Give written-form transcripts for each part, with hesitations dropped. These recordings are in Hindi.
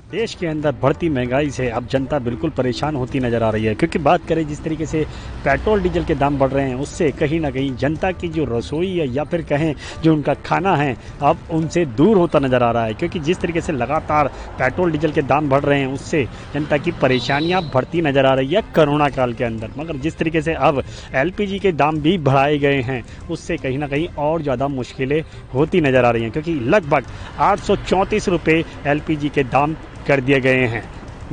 देश के अंदर बढ़ती महंगाई से अब जनता बिल्कुल परेशान होती नज़र आ रही है, क्योंकि बात करें जिस तरीके से पेट्रोल डीजल के दाम बढ़ रहे हैं, उससे कहीं ना कहीं जनता की जो रसोई है या फिर कहें जो उनका खाना है अब उनसे दूर होता नज़र आ रहा है। क्योंकि जिस तरीके से लगातार पेट्रोल डीजल के दाम बढ़ रहे हैं उससे जनता की परेशानियाँ बढ़ती नज़र आ रही है कोरोना काल के अंदर। मगर जिस तरीके से अब LPG के दाम भी बढ़ाए गए हैं उससे कहीं ना कहीं और ज़्यादा मुश्किलें होती नज़र आ रही हैं, क्योंकि लगभग 834 रुपये LPG के दाम कर दिए गए हैं।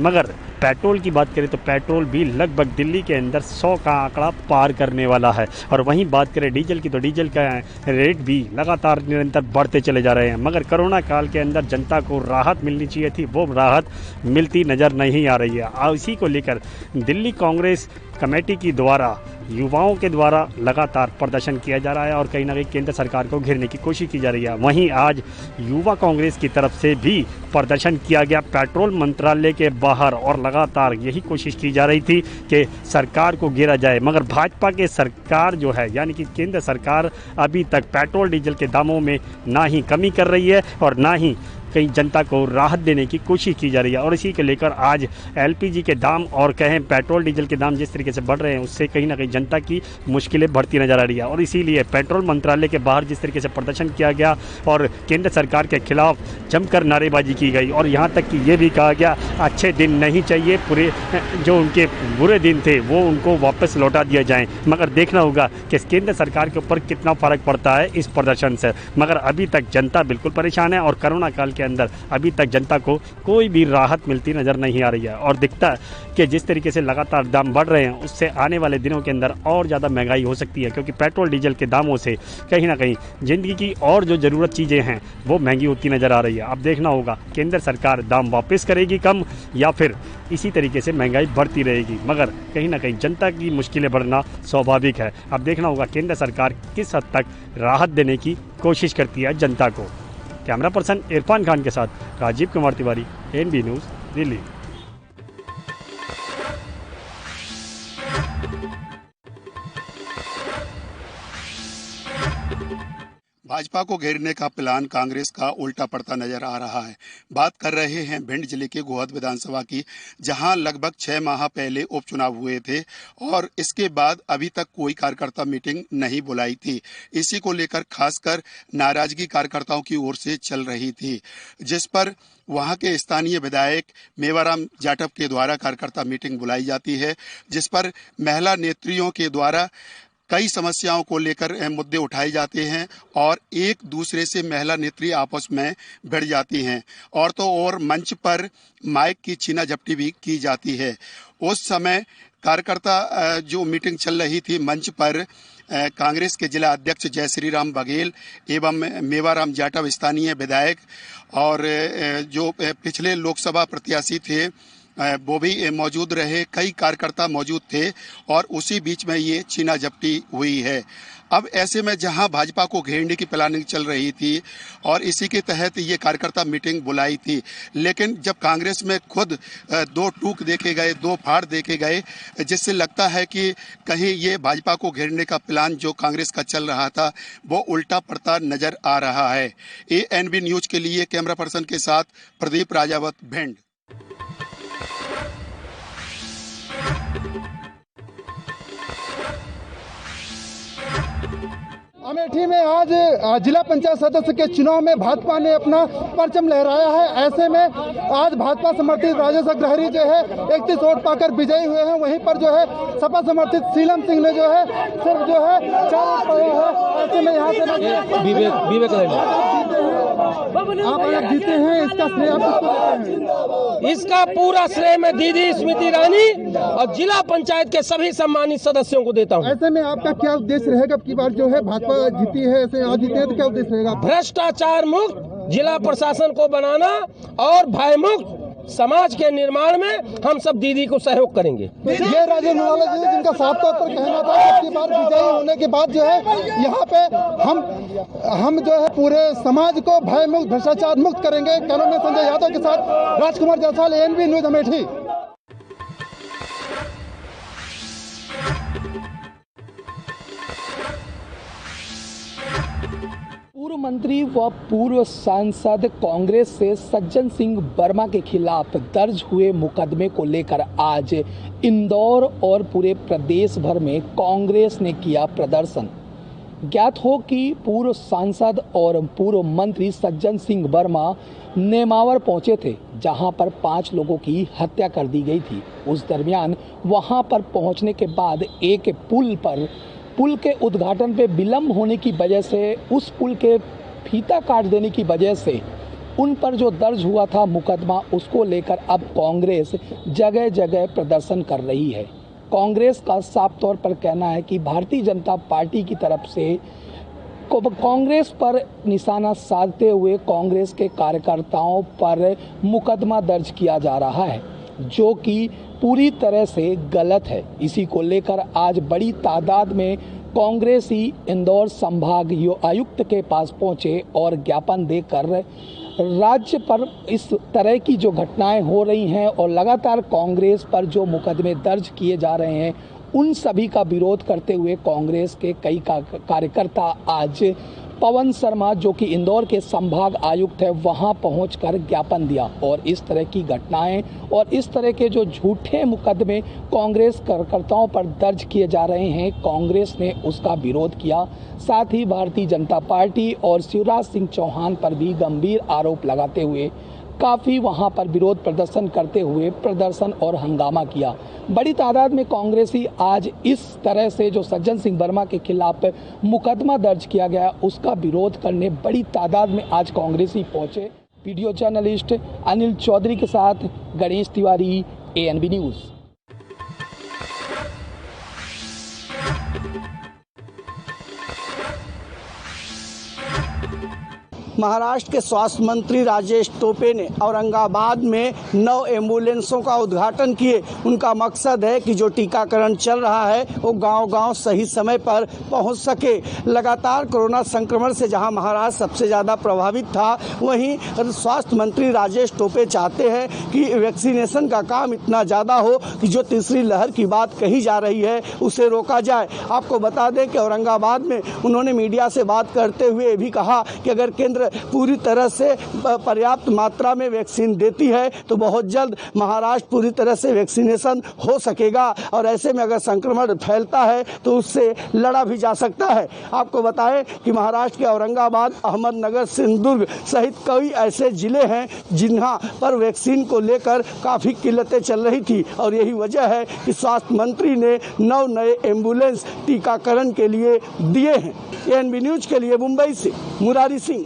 मगर पेट्रोल की बात करें तो पेट्रोल भी लगभग दिल्ली के अंदर 100 का आंकड़ा पार करने वाला है। और वहीं बात करें डीजल की तो डीजल का रेट भी लगातार निरंतर बढ़ते चले जा रहे हैं। मगर कोरोना काल के अंदर जनता को राहत मिलनी चाहिए थी, वो राहत मिलती नज़र नहीं आ रही है। इसी को लेकर दिल्ली कांग्रेस कमेटी की द्वारा युवाओं के द्वारा लगातार प्रदर्शन किया जा रहा है और कहीं ना कहीं केंद्र सरकार को घेरने की कोशिश की जा रही है। वहीं आज युवा कांग्रेस की तरफ से भी प्रदर्शन किया गया पेट्रोल मंत्रालय के बाहर और लगातार यही कोशिश की जा रही थी कि सरकार को घेरा जाए। मगर भाजपा के सरकार जो है यानी कि केंद्र सरकार अभी तक पेट्रोल डीजल के दामों में ना ही कमी कर रही है और ना ही कहीं जनता को राहत देने की कोशिश की जा रही है। और इसी को लेकर आज LPG के दाम और कहें पेट्रोल डीजल के दाम जिस तरीके से बढ़ रहे हैं उससे कहीं ना कहीं जनता की मुश्किलें बढ़ती नजर आ रही है। और इसीलिए पेट्रोल मंत्रालय के बाहर जिस तरीके से प्रदर्शन किया गया और केंद्र सरकार के खिलाफ जमकर नारेबाजी की गई और यहाँ तक कि ये भी कहा गया अच्छे दिन नहीं चाहिए, पूरे जो उनके बुरे दिन थे वो उनको वापस लौटा दिया जाए। मगर देखना होगा कि केंद्र सरकार के ऊपर कितना फ़र्क पड़ता है इस प्रदर्शन से। मगर अभी तक जनता बिल्कुल परेशान है और कोरोना काल के अंदर अभी तक जनता को कोई भी राहत मिलती नजर नहीं आ रही है। और दिखता है कि जिस तरीके से लगातार दाम बढ़ रहे हैं उससे आने वाले दिनों के अंदर और ज़्यादा महंगाई हो सकती है, क्योंकि पेट्रोल डीजल के दामों से कहीं ना कहीं ज़िंदगी की और जो ज़रूरत चीज़ें हैं वो महंगी होती नज़र आ रही है। अब देखना होगा केंद्र सरकार दाम वापस करेगी कम या फिर इसी तरीके से महंगाई बढ़ती रहेगी। मगर कहीं ना कहीं जनता की मुश्किलें बढ़ना स्वाभाविक है। अब देखना होगा केंद्र सरकार किस हद तक राहत देने की कोशिश करती है जनता को। कैमरा पर्सन इरफान खान के साथ राजीव कुमार तिवारी, NB न्यूज़, दिल्ली। भाजपा को घेरने का प्लान कांग्रेस का उल्टा पड़ता नजर आ रहा है। बात कर रहे हैं भिंड जिले के गोहद विधानसभा की, जहां लगभग 6 माह पहले उपचुनाव हुए थे और इसके बाद अभी तक कोई कार्यकर्ता मीटिंग नहीं बुलाई थी। इसी को लेकर खासकर नाराजगी कार्यकर्ताओं की ओर से चल रही थी, जिस पर वहां के स्थानीय विधायक मेवाराम जाटव के द्वारा कार्यकर्ता मीटिंग बुलाई जाती है, जिस पर महिला नेत्रियों के द्वारा कई समस्याओं को लेकर मुद्दे उठाए जाते हैं और एक दूसरे से महिला नेत्री आपस में भिड़ जाती हैं और तो और मंच पर माइक की छीना झपटी भी की जाती है। उस समय कार्यकर्ता जो मीटिंग चल रही थी मंच पर कांग्रेस के जिला अध्यक्ष जय श्री राम बघेल एवं मेवाराम जाटव स्थानीय विधायक और जो पिछले लोकसभा प्रत्याशी थे वो भी मौजूद रहे, कई कार्यकर्ता मौजूद थे और उसी बीच में ये छीना झपटी हुई है। अब ऐसे में जहां भाजपा को घेरने की प्लानिंग चल रही थी और इसी के तहत ये कार्यकर्ता मीटिंग बुलाई थी, लेकिन जब कांग्रेस में खुद दो टूक देखे गए, दो फाड़ देखे गए, जिससे लगता है कि कहीं ये भाजपा को घेरने का प्लान जो कांग्रेस का चल रहा था वो उल्टा पड़ता नजर आ रहा है। ANB न्यूज के लिए कैमरा पर्सन के साथ प्रदीप राजावत, भिंड। अमेठी में आज जिला पंचायत सदस्य के चुनाव में भाजपा ने अपना परचम लहराया है। ऐसे में आज भाजपा समर्थित राजेश अग्रहरी जो है 31 वोट पाकर विजयी हुए हैं। वहीं पर जो है सपा समर्थित सीलम सिंह ने जो है सिर्फ जो है 4 वोट पाए हैं। ऐसे में यहाँ से विवेक आप जीते हैं, इसका श्रेय आप किसको देते हैं? इसका पूरा श्रेय मैं दीदी स्मृति ईरानी और जिला पंचायत के सभी सम्मानित सदस्यों को देता हूँ। ऐसे में आपका क्या उद्देश्य रहेगा? अब की बार जो है भाजपा जीती है, ऐसे आज जीते हैं तो क्या उद्देश्य रहेगा? भ्रष्टाचार मुक्त जिला प्रशासन को बनाना और भय मुक्त समाज के निर्माण में हम सब दीदी को सहयोग करेंगे। ये राजेंद्र नवाला जी जिनका साफ तौर पर कहना था कि अब की बार विजयी होने के बाद जो है यहाँ पे हम जो है पूरे समाज को भय मुक्त, भ्रष्टाचार मुक्त करेंगे। कैमरामैन संजय यादव के साथ राजकुमार जायसवाल, ANB न्यूज, अमेठी। पूर्व मंत्री व पूर्व सांसद कांग्रेस से सज्जन सिंह वर्मा के खिलाफ दर्ज हुए मुकदमे को लेकर आज इंदौर और पूरे प्रदेश भर में कांग्रेस ने किया प्रदर्शन। ज्ञात हो कि पूर्व सांसद और पूर्व मंत्री सज्जन सिंह वर्मा नेमावर पहुंचे थे, जहां पर 5 लोगों की हत्या कर दी गई थी। उस दरमियान वहां पर पहुंचने के बाद एक पुल के उद्घाटन पे विलंब होने की वजह से, उस पुल के फीता काट देने की वजह से उन पर जो दर्ज हुआ था मुकदमा, उसको लेकर अब कांग्रेस जगह जगह प्रदर्शन कर रही है। कांग्रेस का साफ तौर पर कहना है कि भारतीय जनता पार्टी की तरफ से कांग्रेस पर निशाना साधते हुए कांग्रेस के कार्यकर्ताओं पर मुकदमा दर्ज किया जा रहा है, जो कि पूरी तरह से गलत है। इसी को लेकर आज बड़ी तादाद में कांग्रेसी इंदौर संभाग आयुक्त के पास पहुंचे और ज्ञापन देकर राज्य पर इस तरह की जो घटनाएं हो रही हैं और लगातार कांग्रेस पर जो मुकदमे दर्ज किए जा रहे हैं, उन सभी का विरोध करते हुए कांग्रेस के कई कार्यकर्ता आज पवन शर्मा, जो कि इंदौर के संभाग आयुक्त है, वहां पहुंचकर ज्ञापन दिया। और इस तरह की घटनाएं और इस तरह के जो झूठे मुकदमे कांग्रेस कार्यकर्ताओं पर दर्ज किए जा रहे हैं, कांग्रेस ने उसका विरोध किया। साथ ही भारतीय जनता पार्टी और शिवराज सिंह चौहान पर भी गंभीर आरोप लगाते हुए काफ़ी वहां पर विरोध प्रदर्शन करते हुए प्रदर्शन और हंगामा किया। बड़ी तादाद में कांग्रेसी आज इस तरह से जो सज्जन सिंह वर्मा के खिलाफ मुकदमा दर्ज किया गया, उसका विरोध करने बड़ी तादाद में आज कांग्रेसी पहुंचे। वीडियो जर्नलिस्ट अनिल चौधरी के साथ गणेश तिवारी, ANB न्यूज़। महाराष्ट्र के स्वास्थ्य मंत्री राजेश टोपे ने औरंगाबाद में 9 एम्बुलेंसों का उद्घाटन किए। उनका मकसद है कि जो टीकाकरण चल रहा है वो गांव-गांव सही समय पर पहुंच सके। लगातार कोरोना संक्रमण से जहां महाराष्ट्र सबसे ज़्यादा प्रभावित था, वहीं स्वास्थ्य मंत्री राजेश टोपे चाहते हैं कि वैक्सीनेशन का काम इतना ज़्यादा हो कि जो तीसरी लहर की बात कही जा रही है उसे रोका जाए। आपको बता दें कि औरंगाबाद में उन्होंने मीडिया से बात करते हुए भी कहा कि अगर केंद्र पूरी तरह से पर्याप्त मात्रा में वैक्सीन देती है तो बहुत जल्द महाराष्ट्र पूरी तरह से वैक्सीनेशन हो सकेगा, और ऐसे में अगर संक्रमण फैलता है तो उससे लड़ा भी जा सकता है। आपको बताएं कि महाराष्ट्र के औरंगाबाद, अहमदनगर, सिंधुदुर्ग सहित कई ऐसे जिले हैं जिन्हां पर वैक्सीन को लेकर काफ़ी किल्लतें चल रही थी, और यही वजह है कि स्वास्थ्य मंत्री ने 9 नए एम्बुलेंस टीकाकरण के लिए दिए हैं। ANB न्यूज़ के लिए मुंबई से मुरारी सिंह।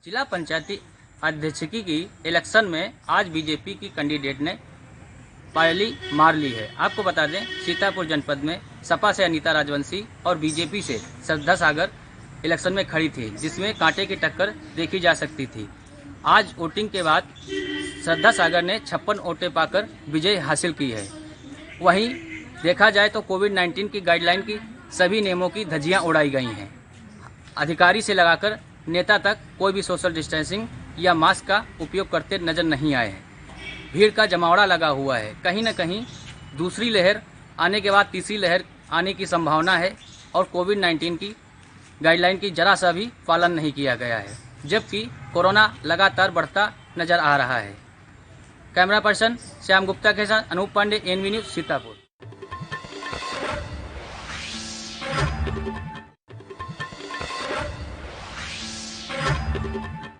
जिला पंचायती अध्यक्षकी की इलेक्शन में आज बीजेपी की कैंडिडेट ने पायली मार ली है। आपको बता दें, सीतापुर जनपद में सपा से अनीता राजवंशी और बीजेपी से श्रद्धा सागर इलेक्शन में खड़ी थी, जिसमें कांटे की टक्कर देखी जा सकती थी। आज वोटिंग के बाद श्रद्धा सागर ने 56 वोटें पाकर विजय हासिल की है। वहीं देखा जाए तो कोविड-19 की गाइडलाइन की सभी नियमों की धज्जियां उड़ाई गई हैं। अधिकारी से लगाकर नेता तक कोई भी सोशल डिस्टेंसिंग या मास्क का उपयोग करते नजर नहीं आए हैं। भीड़ का जमावड़ा लगा हुआ है। कहीं न कहीं दूसरी लहर आने के बाद तीसरी लहर आने की संभावना है, और कोविड-19 की गाइडलाइन की जरा सा भी पालन नहीं किया गया है, जबकि कोरोना लगातार बढ़ता नजर आ रहा है। कैमरा पर्सन श्याम गुप्ता के साथ अनूप पांडे, ANB न्यूज़, सीतापुर।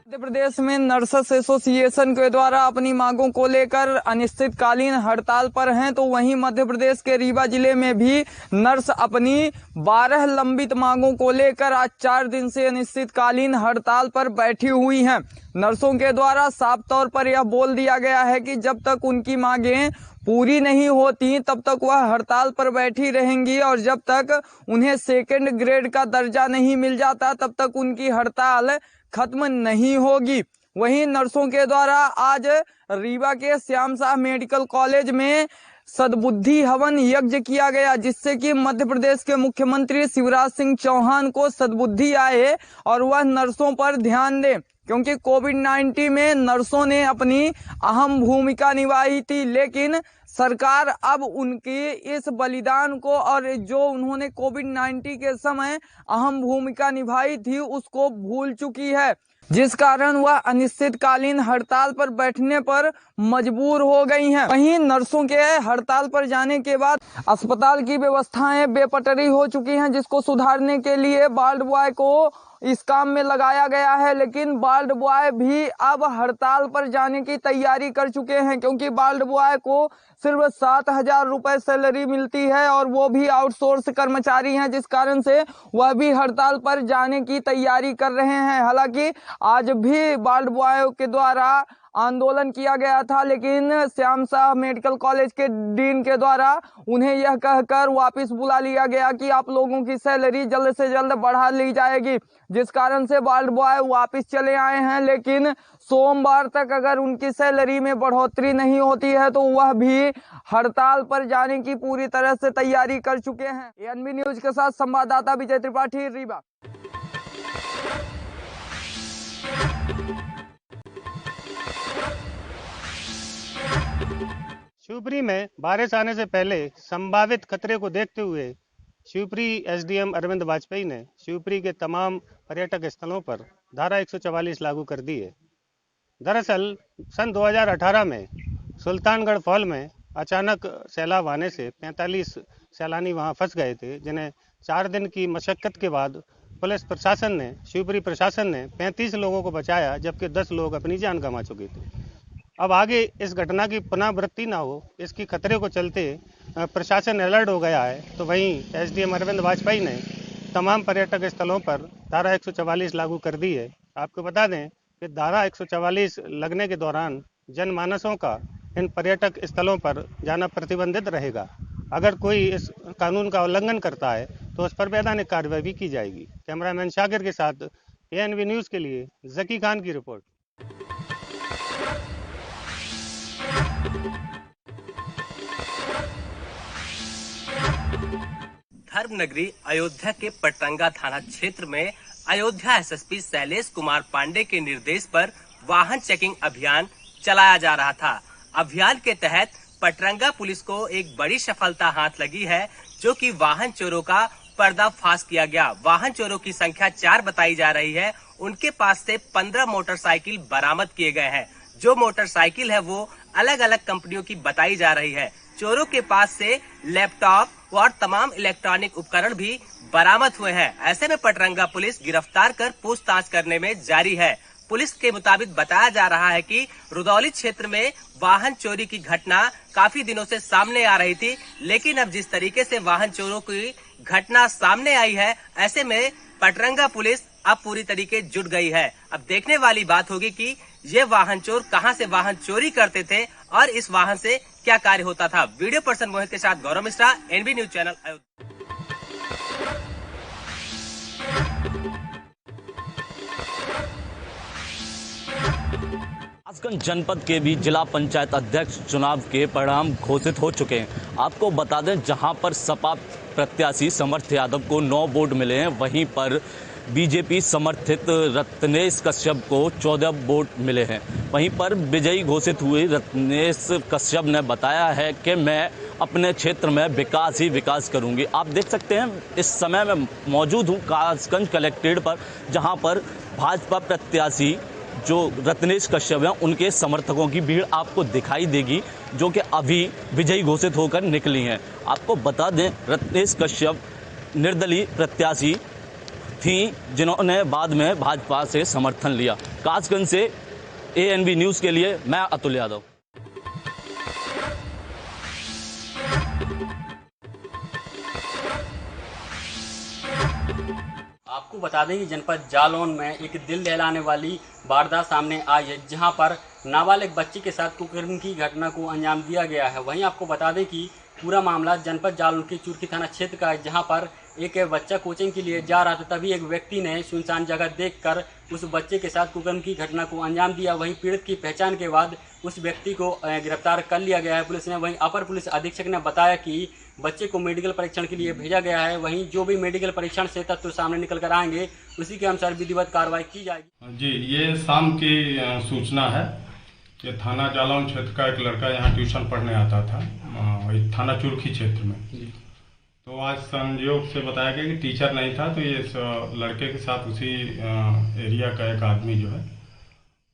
मध्य प्रदेश में नर्सेस एसोसिएशन के द्वारा अपनी मांगों को लेकर अनिश्चितकालीन हड़ताल पर हैं, तो वहीं मध्य प्रदेश के रीवा जिले में भी नर्स अपनी 12 लंबित मांगों को लेकर आज 4 दिन से अनिश्चितकालीन हड़ताल पर बैठी हुई हैं। नर्सों के द्वारा साफ तौर पर यह बोल दिया गया है कि जब तक उनकी मांगें पूरी नहीं होती तब तक वह हड़ताल पर बैठी रहेंगी, और जब तक उन्हें 2nd ग्रेड का दर्जा नहीं मिल जाता तब तक उनकी हड़ताल खत्म नहीं होगी। वहीं नर्सों के द्वारा आज रीवा के श्याम शाह मेडिकल कॉलेज में सद्बुद्धि हवन यज्ञ किया गया, जिससे कि मध्य प्रदेश के मुख्यमंत्री शिवराज सिंह चौहान को सद्बुद्धि आए और वह नर्सों पर ध्यान दें। क्योंकि कोविड-19 में नर्सों ने अपनी अहम भूमिका निभाई थी, लेकिन सरकार अब उनकी इस बलिदान को और जो उन्होंने कोविड-19 के समय अहम भूमिका निभाई थी उसको भूल चुकी है, जिस कारण वह अनिश्चितकालीन हड़ताल पर बैठने पर मजबूर हो गई हैं। वहीं नर्सों के हड़ताल पर जाने के बाद अस्पताल की व्यवस्थाएं बेपटरी हो चुकी हैं, जिसको सुधारने के लिए वार्ड बॉय को इस काम में लगाया गया है। लेकिन वार्ड बॉय भी अब हड़ताल पर जाने की तैयारी कर चुके हैं, क्योंकि वार्ड बॉय को सिर्फ 7,000 रुपए सैलरी मिलती है और वो भी आउटसोर्स कर्मचारी हैं, जिस कारण से वह भी हड़ताल पर जाने की तैयारी कर रहे हैं। हालांकि आज भी वार्ड बॉय के द्वारा आंदोलन किया गया था, लेकिन श्याम शाह मेडिकल कॉलेज के डीन के द्वारा उन्हें यह कहकर वापस बुला लिया गया कि आप लोगों की सैलरी जल्द से जल्द बढ़ा ली जाएगी, जिस कारण से वार्ड बॉय वापस चले आए हैं। लेकिन सोमवार तक अगर उनकी सैलरी में बढ़ोतरी नहीं होती है तो वह भी हड़ताल पर जाने की पूरी तरह से तैयारी कर चुके हैं। एएनबी न्यूज के साथ संवाददाता विजय त्रिपाठी, रीवा। शिवपुरी में बारिश आने से पहले संभावित खतरे को देखते हुए शिवपुरी एसडीएम अरविंद वाजपेयी ने शिवपुरी के तमाम पर्यटक स्थलों पर धारा 144 लागू कर दी है। दरअसल सन 2018 में सुल्तानगढ़ फॉल में अचानक सैलाब आने से 45 सैलानी वहां फंस गए थे, जिन्हें 4 दिन की मशक्कत के बाद पुलिस प्रशासन ने, शिवपुरी प्रशासन ने 35 लोगों को बचाया, जबकि 10 लोग अपनी जान गंवा चुके थे। अब आगे इस घटना की पुनरावृत्ति ना हो, इसकी खतरे को चलते प्रशासन अलर्ट हो गया है। तो वहीं एसडीएम अरविंद वाजपेयी ने तमाम पर्यटक स्थलों पर धारा 144 लागू कर दी है। आपको बता दें कि धारा 144 लगने के दौरान जनमानसों का इन पर्यटक स्थलों पर जाना प्रतिबंधित रहेगा। अगर कोई इस कानून का उल्लंघन करता है तो उस पर वैधानिक कार्रवाई भी की जाएगी। कैमरामैन शाकिर के साथ एएनबी न्यूज़ के लिए जकी खान की रिपोर्ट। धर्म नगरी अयोध्या के पटरंगा थाना क्षेत्र में अयोध्या एसएसपी शैलेश कुमार पांडे के निर्देश पर वाहन चेकिंग अभियान चलाया जा रहा था। अभियान के तहत पटरंगा पुलिस को एक बड़ी सफलता हाथ लगी है, जो कि वाहन चोरों का पर्दाफाश किया गया। वाहन चोरों की संख्या 4 बताई जा रही है। उनके पास से 15 मोटरसाइकिल बरामद किए गए हैं। जो मोटरसाइकिल है वो अलग अलग कंपनियों की बताई जा रही है। चोरों के पास से लैपटॉप और तमाम इलेक्ट्रॉनिक उपकरण भी बरामद हुए हैं। ऐसे में पटरंगा पुलिस गिरफ्तार कर पूछताछ करने में जारी है। पुलिस के मुताबिक बताया जा रहा है कि रुदौली क्षेत्र में वाहन चोरी की घटना काफी दिनों से सामने आ रही थी, लेकिन अब जिस तरीके से वाहन चोरों की घटना सामने आई है, ऐसे में पटरंगा पुलिस अब पूरी तरीके जुट गई है। अब देखने वाली बात होगी कि ये वाहन चोर कहां से वाहन चोरी करते थे और इस वाहन से क्या कार्य होता था। वीडियो पर्सन मोहित के साथ Gaurav Mishra, NB news channel Ayodhya. Kasganj जनपद के भी जिला पंचायत अध्यक्ष चुनाव के परिणाम घोषित हो चुके हैं। आपको बता दें, जहां पर सपा प्रत्याशी समर्थ यादव को 9 वोट मिले हैं, वहीं पर बीजेपी समर्थित रत्नेश कश्यप को 14 वोट मिले हैं। वहीं पर विजयी घोषित हुए रत्नेश कश्यप ने बताया है कि मैं अपने क्षेत्र में विकास ही विकास करूंगी। आप देख सकते हैं इस समय मैं मौजूद हूं कासगंज कलेक्ट्रेट पर, जहां पर भाजपा प्रत्याशी जो रत्नेश कश्यप हैं उनके समर्थकों की भीड़ आपको दिखाई देगी, जो कि अभी विजयी घोषित होकर निकली हैं। आपको बता दें, रत्नेश कश्यप निर्दलीय प्रत्याशी थी, जिन्होंने बाद में भाजपा से समर्थन लिया। कासगंज से एएनबी न्यूज़ के लिए मैं अतुल यादव। आपको बता दें कि जनपद जालौन में एक दिल दहलाने वाली वारदात सामने आई है, जहां पर नाबालिग बच्ची के साथ कुकर्म की घटना को अंजाम दिया गया है। वहीं आपको बता दें कि पूरा मामला जनपद जालौन के चुरखी थाना क्षेत्र का है, जहां पर एक बच्चा कोचिंग के लिए जा रहा था। तभी एक व्यक्ति ने सुनसान जगह देखकर उस बच्चे के साथ कुकर्म की घटना को अंजाम दिया। वहीं पीड़ित की पहचान के बाद उस व्यक्ति को गिरफ्तार कर लिया गया है पुलिस ने। वहीं अपर पुलिस अधीक्षक ने बताया कि बच्चे को मेडिकल परीक्षण के लिए भेजा गया है। वहीं जो भी मेडिकल परीक्षण से तत्व सामने निकल कर आएंगे उसी के अनुसार विधिवत कार्रवाई की जाएगी। जी, ये शाम की सूचना है कि थाना जालौन क्षेत्र का एक लड़का यहाँ ट्यूशन पढ़ने आता था, थाना चुरखी क्षेत्र में। तो आज संयोग से बताया गया कि टीचर नहीं था, तो ये लड़के के साथ उसी एरिया का एक आदमी जो है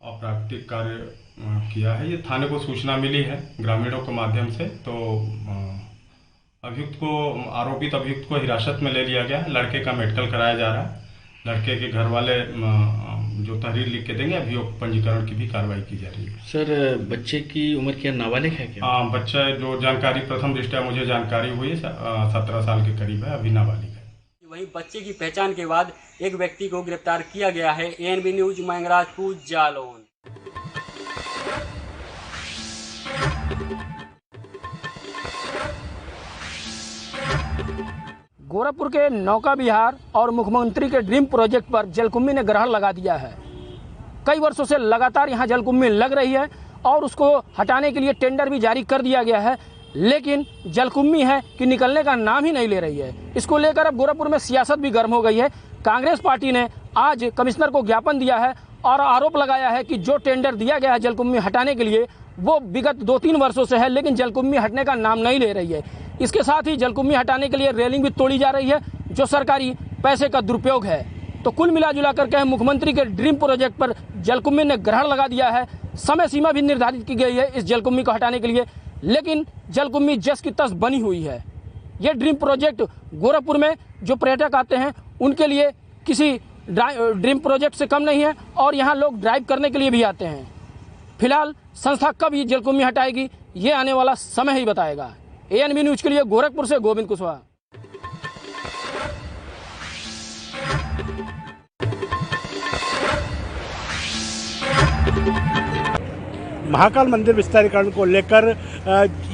अप्राकृतिक कार्य किया है। ये थाने को सूचना मिली है ग्रामीणों के माध्यम से। तो आरोपित अभियुक्त को हिरासत में ले लिया गया। लड़के का मेडिकल कराया जा रहा है। लड़के के घर वाले जो तहरीर लिख के देंगे, अभियोग पंजीकरण की भी कार्रवाई की जा रही है। सर, बच्चे की उम्र क्या नाबालिग है क्या? हाँ, बच्चा जो जानकारी प्रथम दृष्टया मुझे जानकारी हुई 17 साल के करीब है, अभी नाबालिग है। वहीं बच्चे की पहचान के बाद एक व्यक्ति को गिरफ्तार किया गया है। ANB news Mangrajpur Jalaun. गोरखपुर के नौका विहार और मुख्यमंत्री के ड्रीम प्रोजेक्ट पर जलकुंभी ने ग्रहण लगा दिया है। कई वर्षों से लगातार यहां जलकुंभी लग रही है और उसको हटाने के लिए टेंडर भी जारी कर दिया गया है, लेकिन जलकुंभी है कि निकलने का नाम ही नहीं ले रही है। इसको लेकर अब गोरखपुर में सियासत भी गर्म हो गई है। कांग्रेस पार्टी ने आज कमिश्नर को ज्ञापन दिया है और आरोप लगाया है कि जो टेंडर दिया गया है जलकुंभी हटाने के लिए वो विगत 2-3 वर्षों से है, लेकिन जलकुंभी हटने का नाम नहीं ले रही है। इसके साथ ही जलकुंभी हटाने के लिए रेलिंग भी तोड़ी जा रही है, जो सरकारी पैसे का दुरुपयोग है। तो कुल मिला कर के मुख्यमंत्री के ड्रीम प्रोजेक्ट पर जलकुंभी ने ग्रहण लगा दिया है। समय सीमा भी निर्धारित की गई है इस जलकुंभी को हटाने के लिए, लेकिन जलकुंभी जस की तस बनी हुई है। ये ड्रीम प्रोजेक्ट गोरखपुर में जो पर्यटक आते हैं उनके लिए किसी ड्रीम प्रोजेक्ट से कम नहीं है और यहाँ लोग ड्राइव करने के लिए भी आते हैं। फिलहाल संस्था कब ये जलकुंभी हटाएगी ये आने वाला समय ही बताएगा। ANB न्यूज के लिए गोरखपुर से गोविंद कुशवाहा। महाकाल मंदिर विस्तारीकरण को लेकर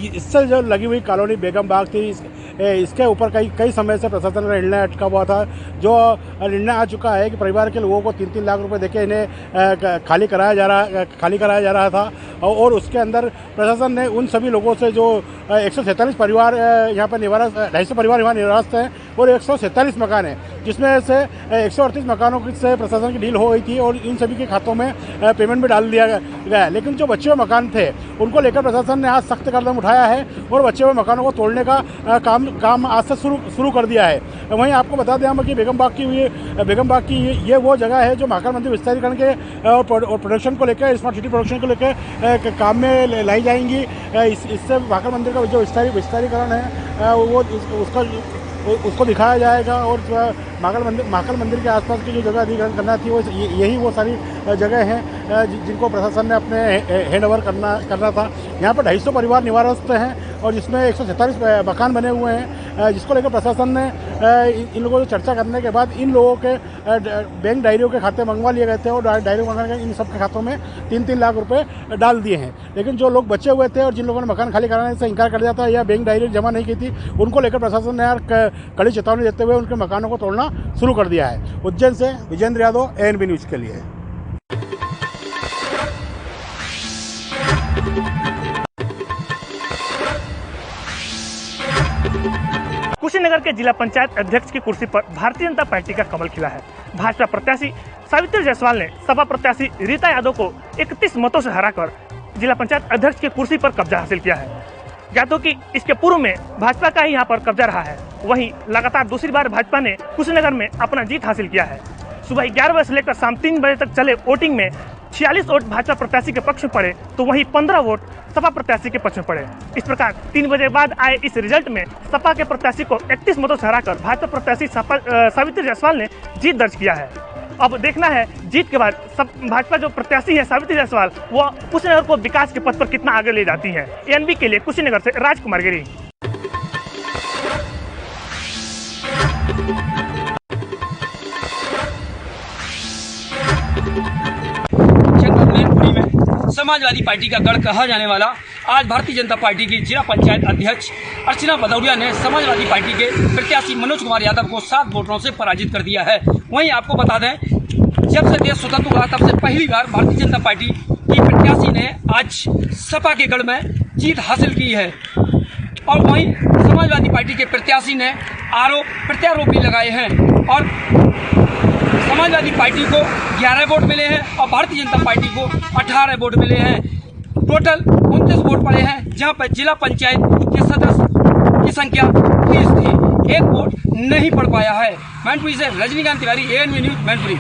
इससे जो लगी हुई कॉलोनी बेगम बाग थी, इसके ऊपर कई समय से प्रशासन का निर्णय अटका हुआ था। जो निर्णय आ चुका है कि परिवार के लोगों को 3-3 लाख रुपए देके इन्हें खाली कराया जा रहा था और उसके अंदर प्रशासन ने उन सभी लोगों से जो 147 परिवार यहाँ पर 250 परिवार यहाँ निवास हैं और 147 मकान हैं, जिसमें से 138 मकानों से प्रशासन की डील हो गई थी और इन सभी के खातों में पेमेंट भी डाल दिया गया है। लेकिन जो बचे हुए मकान थे उनको लेकर प्रशासन ने आज सख्त कदम उठाया है और बचे हुए मकानों को तोड़ने का काम आज से शुरू कर दिया है। वहीं आपको बता दें कि बेगम बाग की ये वो जगह है जो महाकाल मंदिर विस्तारीकरण के और प्रोडक्शन को लेकर, स्मार्ट सिटी प्रोडक्शन को लेकर काम में लाई जाएंगी। इससे महाकाल मंदिर का जो विस्तारीकरण है वो उसको दिखाया जाएगा और महाकाल मंदिर के आसपास की जो जगह अधिग्रहण करना थी वो सारी जगह हैं जिनको प्रशासन ने अपने हैंड ओवर करना था। यहाँ पर 250 परिवार निवारस्थ हैं और जिसमें 147 मकान बने हुए हैं, जिसको लेकर प्रशासन ने इन लोगों से चर्चा करने के बाद इन लोगों के बैंक डायरियों के खाते मंगवा लिए गए थे और डायरी मंगवा के इन सब के खातों में 3-3 लाख रुपए डाल दिए हैं। लेकिन जो लोग बचे हुए थे और जिन लोगों ने मकान खाली कराने से इंकार कर दिया था या बैंक डायरी जमा नहीं की थी, उनको लेकर प्रशासन ने कड़ी चेतावनी देते हुए उनके मकानों को तोड़ना शुरू कर दिया है। उज्जैन से विजेंद्र यादव, ANB न्यूज के लिए। कुशीनगर के जिला पंचायत अध्यक्ष की कुर्सी पर भारतीय जनता पार्टी का कमल खिला है। भाजपा प्रत्याशी सावित्री जायसवाल ने सपा प्रत्याशी रीता यादव को 31 मतों से हराकर जिला पंचायत अध्यक्ष की कुर्सी पर कब्जा हासिल किया है। ज्ञात कि इसके पूर्व में भाजपा का ही यहाँ पर कब्जा रहा है। वहीं लगातार दूसरी बार भाजपा ने कुशीनगर में अपना जीत हासिल किया है। सुबह 11 बजे से लेकर शाम 3 बजे तक चले वोटिंग में 46 वोट भाजपा प्रत्याशी के पक्ष में पड़े तो वहीं 15 वोट सपा प्रत्याशी के पक्ष में पड़े। इस प्रकार 3 बजे बाद आए इस रिजल्ट में सपा के प्रत्याशी को 31 मतों से हराकर भाजपा प्रत्याशी सावित्री जायसवाल ने जीत दर्ज किया है। अब देखना है जीत के बाद भाजपा जो प्रत्याशी है सावित्री जायसवाल वो कुशीनगर को विकास के पथ पर कितना आगे ले जाती है। ANB के लिए कुशीनगर से राजकुमार गिरी। मैनपुरी में समाजवादी पार्टी का गढ़ कहा जाने वाला आज भारतीय जनता पार्टी की जिला पंचायत अध्यक्ष अर्चना भदौरिया ने समाजवादी पार्टी के प्रत्याशी मनोज कुमार यादव को 7 वोटों से पराजित कर दिया है। वहीं आपको बता दें, जब से देश स्वतंत्र हुआ तब से पहली बार भारतीय जनता पार्टी की प्रत्याशी ने आज सपा के गढ़ में जीत हासिल की है। और वहीं समाजवादी पार्टी के प्रत्याशी ने प्रत्यारोप भी लगाए हैं और समाजवादी पार्टी को 11 वोट मिले हैं और भारतीय जनता पार्टी को 18 वोट मिले हैं। टोटल 29 वोट पड़े हैं, जहां पर जिला पंचायत के सदस्य की संख्या 30 थी। 1 वोट नहीं पड़ पाया है। मैनपुरी से रजनीकांत तिवारी, ANB न्यूज, मैनपुरी।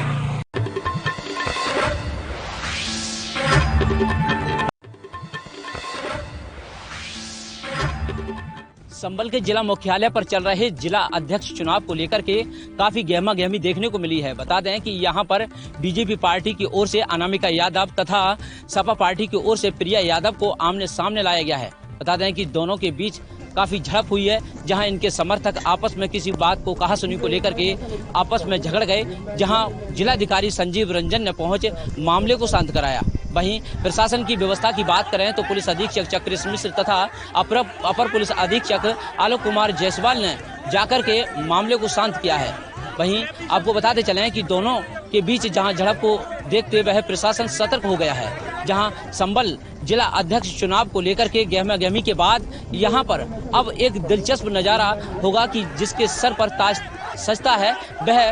संभल के जिला मुख्यालय पर चल रहे जिला अध्यक्ष चुनाव को लेकर के काफी गहमा गहमी देखने को मिली है। बता दें कि यहां पर बीजेपी पार्टी की ओर से अनामिका यादव तथा सपा पार्टी की ओर से प्रिया यादव को आमने सामने लाया गया है। बता दें कि दोनों के बीच काफी झड़प हुई है, जहां इनके समर्थक आपस में किसी बात को कहा सुनी को लेकर के आपस में झगड़ गए, जहां जिलाधिकारी संजीव रंजन ने पहुंच मामले को शांत कराया। वहीं प्रशासन की व्यवस्था की बात करें तो पुलिस अधीक्षक चक्रेश मिश्र तथा अपर पुलिस अधीक्षक आलोक कुमार जायसवाल ने जाकर के मामले को शांत किया है। वहीं आपको बताते चलें कि दोनों के बीच जहां झड़प को देखते हुए प्रशासन सतर्क हो गया है। जहां संभल जिला अध्यक्ष चुनाव को लेकर के गहमा गहमी के बाद यहां पर अब एक दिलचस्प नजारा होगा कि जिसके सर पर ताज सजता है वह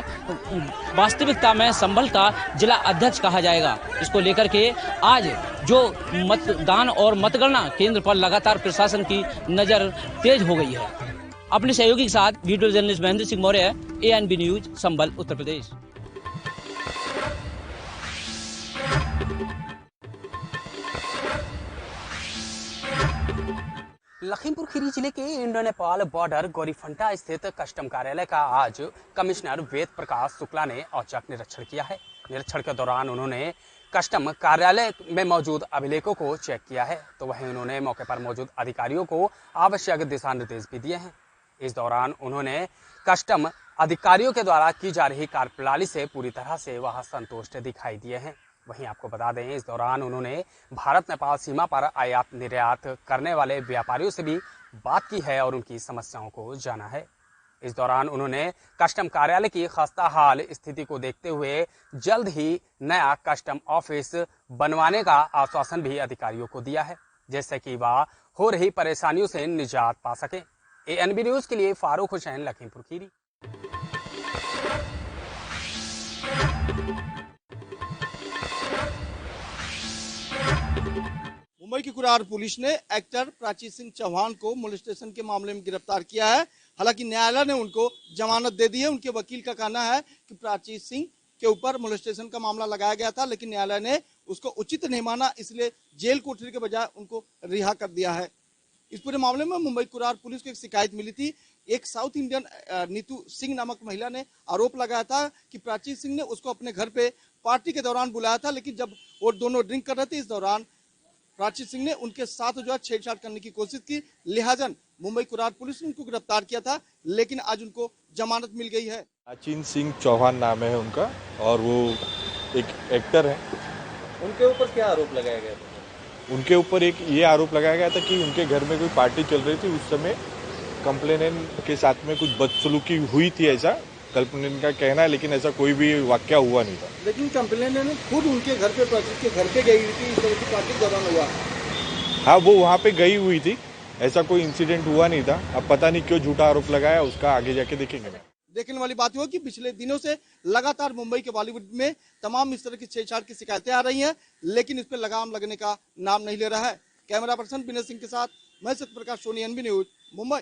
वास्तविकता में संभल का जिला अध्यक्ष कहा जाएगा। इसको लेकर के आज जो मतदान और मतगणना केंद्र पर लगातार प्रशासन की नजर तेज हो गई है। अपने सहयोगी के साथ video journalist Mahendra Singh Maurya, ANB news, Sambhal, Uttar Pradesh. Lakhimpur Kheri जिले के इंडो नेपाल बॉर्डर गौरीफंटा स्थित कस्टम कार्यालय का आज कमिश्नर वेद प्रकाश शुक्ला ने औचक निरीक्षण किया है। निरीक्षण के दौरान उन्होंने कस्टम कार्यालय में मौजूद अभिलेखों को चेक किया है, तो वहीं उन्होंने मौके पर मौजूद अधिकारियों को आवश्यक दिशा निर्देश भी दिए हैं। इस दौरान उन्होंने कस्टम अधिकारियों के द्वारा की जा रही कार्यप्रणाली से पूरी तरह से वह संतुष्ट दिखाई दिए हैं। वहीं आपको बता दें, इस दौरान उन्होंने भारत नेपाल सीमा पर आयात निर्यात करने वाले व्यापारियों से भी बात की है और उनकी समस्याओं को जाना है। इस दौरान उन्होंने कस्टम कार्यालय की खस्ताहाल स्थिति को देखते हुए जल्द ही नया कस्टम ऑफिस बनवाने का आश्वासन भी अधिकारियों को दिया है, जिससे कि वह हो रही परेशानियों से निजात पा सके। ANB न्यूज के लिए फारूक हुसैन, लखीमपुर खीरी। मुंबई की कुरार पुलिस ने एक्टर प्राची सिंह चौहान को मोलेस्टेशन के मामले में गिरफ्तार किया है। हालांकि न्यायालय ने उनको जमानत दे दी है। उनके वकील का कहना है कि प्राची सिंह के ऊपर मोलेस्टेशन का मामला लगाया गया था, लेकिन न्यायालय ने उसको उचित नहीं माना, इसलिए जेल कोठरी के बजाय उनको रिहा कर दिया है। इस पूरे मामले में मुंबई कुरार पुलिस को एक शिकायत मिली थी। एक साउथ इंडियन नीतू सिंह नामक महिला ने आरोप लगाया था कि प्राची सिंह ने उसको अपने घर पे पार्टी के दौरान बुलाया था, लेकिन जब वो दोनों ड्रिंक कर रहे थे, इस दौरान प्राची सिंह ने उनके साथ जो है छेड़छाड़ करने की कोशिश की। लिहाजा मुंबई कुरार पुलिस ने उनको गिरफ्तार किया था, लेकिन आज उनको जमानत मिल गई है। प्राची सिंह चौहान नाम है उनका और वो एक एक्टर है। उनके ऊपर क्या आरोप लगाया गया था? उनके ऊपर एक ये आरोप लगाया गया था कि उनके घर में कोई पार्टी चल रही थी, उस समय कंप्लेनेंट के साथ में कुछ बदसलूकी हुई थी, ऐसा कंप्लेनेंट का कहना है, लेकिन ऐसा कोई भी वाकया हुआ नहीं था। लेकिन कंप्लेनेंट खुद उनके घर पे प्राची के घर पे गई हुई थी, इस तरह की पार्टी दौरान हुआ। हाँ, वो वहाँ पे गई हुई थी, ऐसा कोई इंसिडेंट हुआ नहीं था। अब पता नहीं क्यों झूठा आरोप लगाया, उसका आगे जाके देखेंगे। देखने वाली बात हुआ कि पिछले दिनों से लगातार मुंबई के बॉलीवुड में तमाम इस तरह की छेड़छाड़ की शिकायतें आ रही हैं, लेकिन इस पर लगाम लगने का नाम नहीं ले रहा है। कैमरा पर्सन विनय सिंह के साथ मैं सत्यप्रकाश सोनी, ANB न्यूज, मुंबई।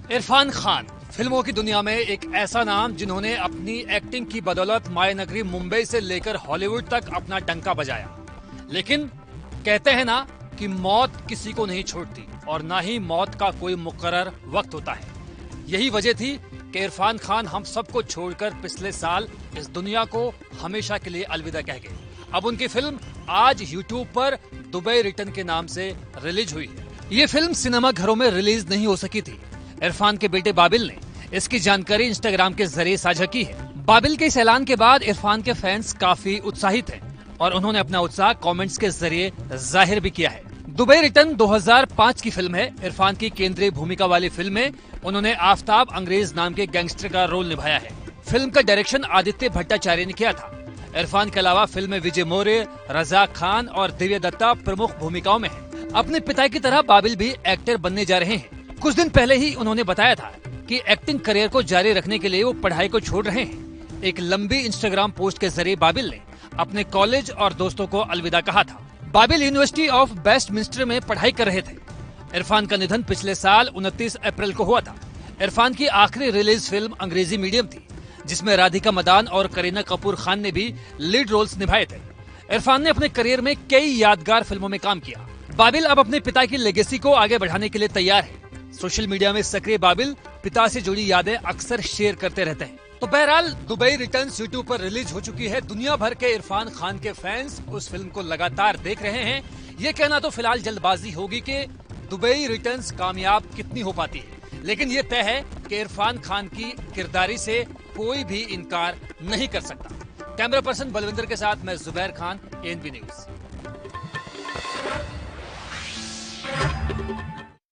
इरफान खान फिल्मों की दुनिया में एक ऐसा नाम जिन्होंने अपनी एक्टिंग की बदौलत मायनगरी मुंबई से लेकर हॉलीवुड तक अपना डंका बजाया। लेकिन कहते हैं ना कि मौत किसी को नहीं छोड़ती और ना ही मौत का कोई मुकर्रर वक्त होता है। यही वजह थी कि इरफान खान हम सबको छोड़कर पिछले साल इस दुनिया को हमेशा के लिए अलविदा कह गए। अब उनकी फिल्म आज यूट्यूब पर दुबई रिटर्न के नाम से रिलीज हुई है। ये फिल्म सिनेमा घरों में रिलीज नहीं हो सकी थी। इरफान के बेटे बाबिल ने इसकी जानकारी इंस्टाग्राम के जरिए साझा की है। बाबिल के इस ऐलान के बाद इरफान के फैंस काफी उत्साहित हैं और उन्होंने अपना उत्साह कमेंट्स के जरिए जाहिर भी किया है। दुबई रिटर्न 2005 की फिल्म है। इरफान की केंद्रीय भूमिका वाली फिल्म में उन्होंने आफ्ताब अंग्रेज नाम के गैंगस्टर का रोल निभाया है। फिल्म का डायरेक्शन आदित्य भट्टाचार्य ने किया था। इरफान के अलावा फिल्म में विजय मौर्य, रजाक खान और दिव्या दत्ता प्रमुख भूमिकाओं में हैं। अपने पिता की तरह बाबिल भी एक्टर बनने जा रहे हैं। कुछ दिन पहले ही उन्होंने बताया था कि एक्टिंग करियर को जारी रखने के लिए वो पढ़ाई को छोड़ रहे हैं। एक लंबी इंस्टाग्राम पोस्ट के जरिए बाबिल ने अपने कॉलेज और दोस्तों को अलविदा कहा था। बाबिल यूनिवर्सिटी ऑफ वेस्टमिंस्टर में पढ़ाई कर रहे थे। इरफान का निधन पिछले साल 29 अप्रैल को हुआ था। इरफान की आखिरी रिलीज फिल्म अंग्रेजी मीडियम थी, जिसमें राधिका मदान और करीना कपूर खान ने भी लीड रोल्स निभाए थे। इरफान ने अपने करियर में कई यादगार फिल्मों में काम किया। बाबिल अब अपने पिता की लेगेसी को आगे बढ़ाने के लिए तैयार है। सोशल मीडिया में सक्रिय बाबिल पिता से जुड़ी यादें अक्सर शेयर करते रहते हैं। तो बहरहाल दुबई रिटर्न्स यूट्यूब पर रिलीज हो चुकी है। दुनिया भर के इरफान खान के फैंस उस फिल्म को लगातार देख रहे हैं। ये कहना तो फिलहाल जल्दबाजी होगी कि दुबई रिटर्न्स कामयाब कितनी हो पाती है, लेकिन ये तय है कि इरफान खान की किरदारी से कोई भी इनकार नहीं कर सकता। कैमरा पर्सन बलविंदर के साथ मैं जुबैर खान, ANP न्यूज।